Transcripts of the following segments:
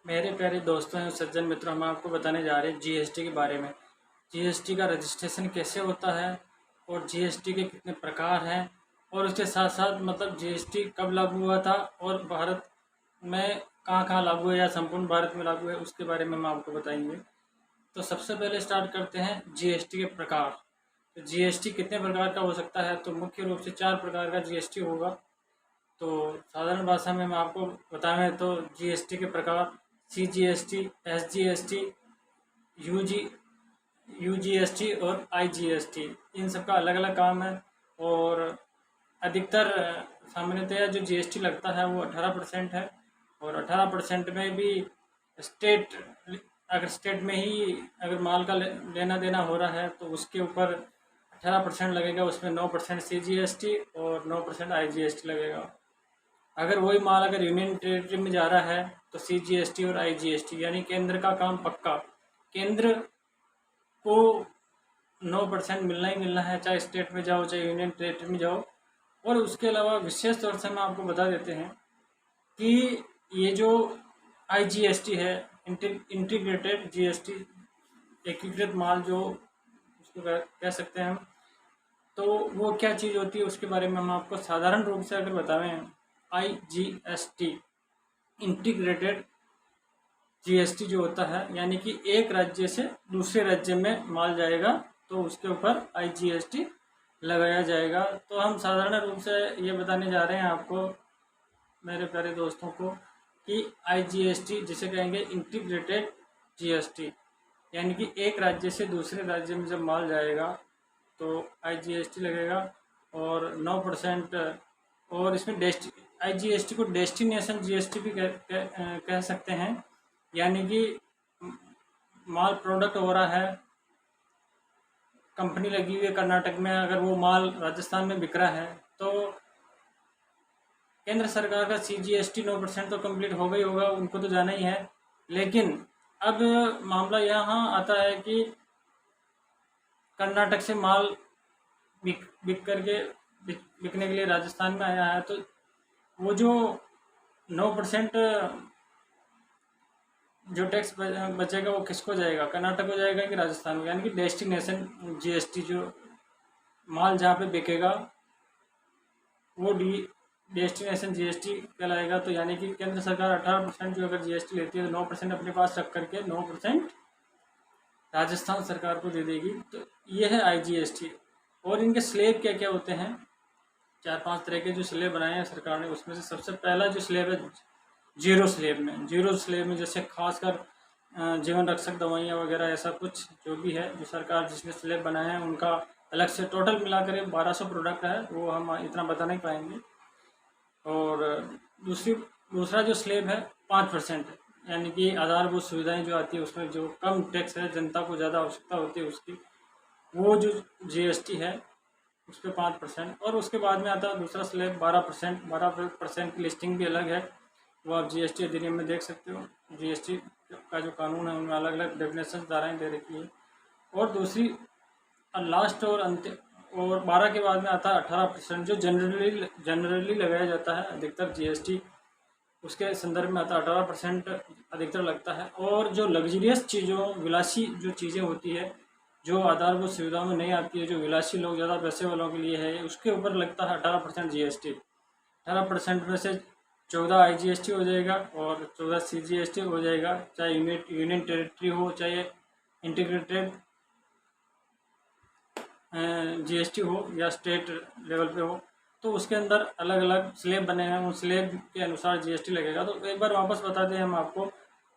मेरे प्यारे दोस्तों एवं सज्जन मित्रों, हम आपको बताने जा रहे हैं जीएसटी के बारे में। जीएसटी का रजिस्ट्रेशन कैसे होता है और जीएसटी के कितने प्रकार हैं और उसके साथ साथ मतलब जीएसटी कब लागू हुआ था और भारत में कहाँ-कहाँ लागू है या संपूर्ण भारत में लागू है, उसके बारे में हम आपको बताएंगे। तो सबसे पहले स्टार्ट करते हैं जीएसटी के प्रकार। तो जीएसटी कितने प्रकार का हो सकता है? तो मुख्य रूप से 4 प्रकार का जीएसटी होगा। तो साधारण भाषा में मैं आपको बताएं तो जीएसटी के प्रकार सीजीएसटी, एसजीएसटी, यूजी यूजीएसटी और आईजीएसटी, इन सब का अलग अलग काम है। और अधिकतर सामान्यतया जो जीएसटी लगता है वो 18% है। और 18% में भी स्टेट, अगर स्टेट में ही अगर माल का लेना देना हो रहा है तो उसके ऊपर 18% लगेगा, उसमें 9% सीजीएसटी और 9% आईजीएसटी लगेगा। अगर वही माल अगर यूनियन टेरिटरी में जा रहा है तो सीजीएसटी और आईजीएसटी, यानी केंद्र का काम पक्का, केंद्र को 9% मिलना ही मिलना है, चाहे स्टेट में जाओ चाहे यूनियन टेरिटरी में जाओ। और उसके अलावा विशेष तौर से हम आपको बता देते हैं कि ये जो आईजीएसटी है, इंटीग्रेटेड जीएसटी, एकीकृत माल जो उसको कह सकते हैं हम, तो वो क्या चीज़ होती है उसके बारे में हम आपको साधारण रूप से अगर बताएं। आईजीएसटी इंटीग्रेटेड जीएसटी जो होता है, यानी कि एक राज्य से दूसरे राज्य में माल जाएगा तो उसके ऊपर आईजीएसटी लगाया जाएगा। तो हम साधारण रूप से ये बताने जा रहे हैं आपको, मेरे प्यारे दोस्तों को, कि आईजीएसटी जिसे कहेंगे इंटीग्रेटेड जीएसटी, यानी कि एक राज्य से दूसरे राज्य में जब माल जाएगा तो आईजीएसटी लगेगा। और 9%। और इसमें आईजीएसटी को डेस्टिनेशन जीएसटी भी कह सकते हैं, यानी कि माल प्रोडक्ट हो रहा है, कंपनी लगी हुई है कर्नाटक में, अगर वो माल राजस्थान में बिक रहा है तो केंद्र सरकार का सीजीएसटी 9% तो कंप्लीट होगा ही होगा, उनको तो जाना ही है। लेकिन अब मामला यहाँ आता है कि कर्नाटक से माल बिक करके बिकने के लिए राजस्थान में आया है, तो वो जो 9% जो टैक्स बचेगा वो किसको जाएगा, कर्नाटक को जाएगा कि राजस्थान को? यानी कि डेस्टिनेशन जीएसटी, जो माल जहाँ पे बिकेगा वो डेस्टिनेशन जीएसटी कहलाएगा। तो यानी कि केंद्र सरकार 18% जो अगर जीएसटी लेती है तो 9% अपने पास रख करके 9% राजस्थान सरकार को दे देगी। तो ये है आईजीएसटी। और इनके स्लेब क्या क्या होते हैं? 4-5 तरह के जो स्लेब बनाए हैं सरकार ने, उसमें से सबसे पहला जो स्लेब है जीरो स्लेब में जैसे खासकर जीवन रक्षक दवाइयाँ वगैरह, ऐसा कुछ जो भी है जो सरकार जिसने स्लेब बनाए हैं उनका अलग से टोटल मिलाकर 1200 प्रोडक्ट है, वो हम इतना बता नहीं पाएंगे। और दूसरा जो स्लेब है 5%, यानी कि आधारभूत सुविधाएं जो आती है उसमें जो कम टैक्स है, जनता को ज़्यादा आवश्यकता होती है उसकी, वो जो जीएसटी है उस पर 5%। और उसके बाद में आता है दूसरा स्लेब 12%। 12% की लिस्टिंग भी अलग है, वो आप जीएसटी अधिनियम में देख सकते हो। जीएसटी का जो कानून है उनमें अलग अलग डेफिनेशन धाराएँ दे रखी है। और दूसरी लास्ट और अंतिम और 12 के बाद में आता है 18%, जो जनरली लगाया जाता है अधिकतर जीएसटी, उसके संदर्भ में आता है 18% अधिकतर लगता है। और जो लग्जरियस चीज़ों, विलासी जो चीज़ें होती है, जो आधारभूत सुविधाओं में नहीं आती है, जो विलासी लोग ज़्यादा पैसे वालों के लिए है, उसके ऊपर लगता है 18% जीएसटी। 18% में से 14 आईजीएसटी हो जाएगा और 14 सीजीएसटी हो जाएगा, चाहे यूनियन टेरिटरी हो चाहे इंटीग्रेटेड जीएसटी हो या स्टेट लेवल पे हो। तो उसके अंदर अलग अलग स्लेब बने हैं, उन स्लेब के अनुसार जीएसटी लगेगा। तो एक बार वापस बता दें हम आपको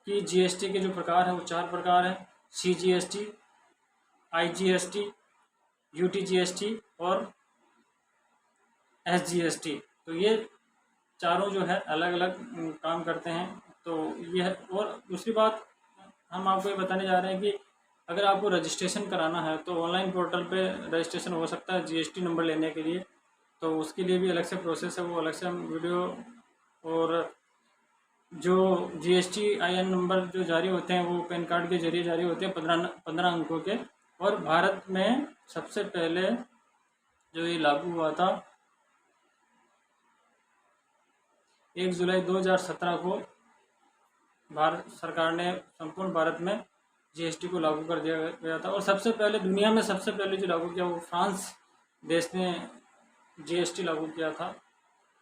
कि जीएसटी के जो प्रकार हैं वो 4 प्रकार हैं: सीजीएसटी, आईजीएसटी, यूटीजीएसटी और एसजीएसटी। तो ये चारों जो है अलग अलग काम करते हैं। तो ये है। और दूसरी बात हम आपको ये बताने जा रहे हैं कि अगर आपको रजिस्ट्रेशन कराना है तो ऑनलाइन पोर्टल पे रजिस्ट्रेशन हो सकता है जीएसटी नंबर लेने के लिए। तो उसके लिए भी अलग से प्रोसेस है, वो अलग से हम वीडियो। और जो जीएसटी आईएन नंबर जो जारी होते हैं वो पैन कार्ड के जरिए जारी होते हैं, 15 अंकों के। और भारत में सबसे पहले जो ये लागू हुआ था 1 जुलाई 2017 को, भारत सरकार ने संपूर्ण भारत में जीएसटी को लागू कर दिया गया था। और सबसे पहले दुनिया में सबसे पहले जो लागू किया वो फ्रांस देश ने जीएसटी लागू किया था।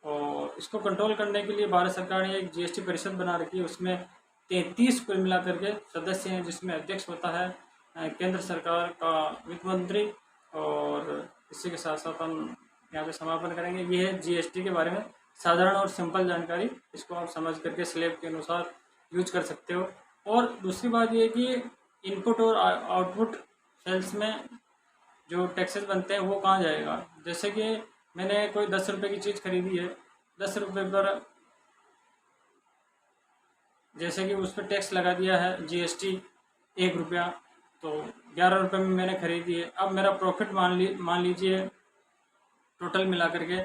और इसको कंट्रोल करने के लिए भारत सरकार ने एक जीएसटी परिषद बना रखी है। उसमें 33 कुल मिला करके सदस्य हैं, जिसमें अध्यक्ष होता है केंद्र सरकार का वित्त मंत्री। और इसी के साथ साथ हम यहाँ पे समापन करेंगे। ये है जीएसटी के बारे में साधारण और सिंपल जानकारी। इसको आप समझ करके स्लैब के अनुसार यूज कर सकते हो। और दूसरी बात ये है कि इनपुट और आउटपुट सेल्स में जो टैक्सेस बनते हैं वो कहाँ जाएगा। जैसे कि मैंने कोई 10 रुपये की चीज़ खरीदी है, 10 रुपये पर जैसे कि उस पर टैक्स लगा दिया है जीएसटी 1 रुपया, तो 11 रुपये में मैंने खरीदी है। अब मेरा प्रॉफिट मान लीजिए टोटल मिला करके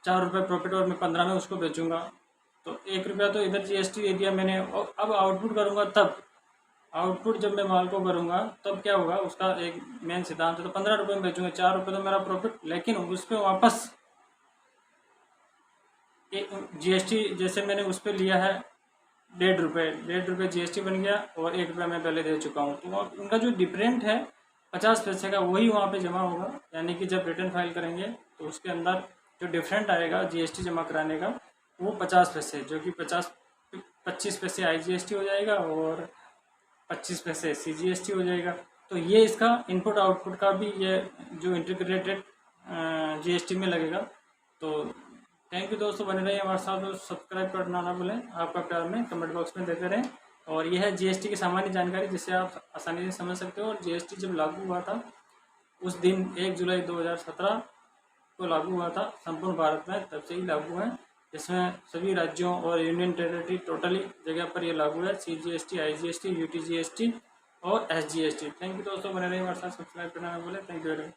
4 रुपये प्रॉफिट और मैं 15 में उसको बेचूंगा, तो 1 रुपया तो इधर जीएसटी दे दिया मैंने। और अब आउटपुट करूंगा, तब आउटपुट जब मैं माल को करूंगा तब क्या होगा, उसका एक मेन सिद्धांत है। तो 15 रुपये में बेचूंगा, 4 रुपये तो मेरा प्रॉफिट, लेकिन उस पर वापस जीएसटी जैसे मैंने उस पर लिया है 1.5 रुपये जीएसटी बन गया और 1 रुपया मैं पहले दे चुका हूँ। तो उनका जो डिफरेंट है 50 पैसे का, वही वहाँ पे जमा होगा। यानी कि जब रिटर्न फाइल करेंगे तो उसके अंदर जो डिफरेंट आएगा जीएसटी जमा कराने का वो 50 पैसे, जो कि 25 पैसे आईजीएसटी हो जाएगा और 25 पैसे सीजीएसटी हो जाएगा। तो ये इसका इनपुट आउटपुट का भी ये जो इंटीग्रेटेड जीएसटी में लगेगा। तो थैंक यू दोस्तों, बने रहिए हमारे साथ और सब्सक्राइब करना ना भूलें। आपका प्यार में कमेंट बॉक्स में देते रहें। और यह है जीएसटी की सामान्य जानकारी, जिसे आप आसानी से समझ सकते हो। और जीएसटी जब लागू हुआ था उस दिन 1 जुलाई 2017 को लागू हुआ था संपूर्ण भारत में, तब से ही लागू है। इसमें सभी राज्यों और यूनियन टेरिटरी टोटली जगह पर ये लागू है, सीजीएसटी, आईजीएसटी, यूटीजीएसटी और एसजीएसटी। थैंक यू दोस्तों, बने रहिए हमारे साथ, सब्सक्राइब करना ना भूलें। Thank you very much.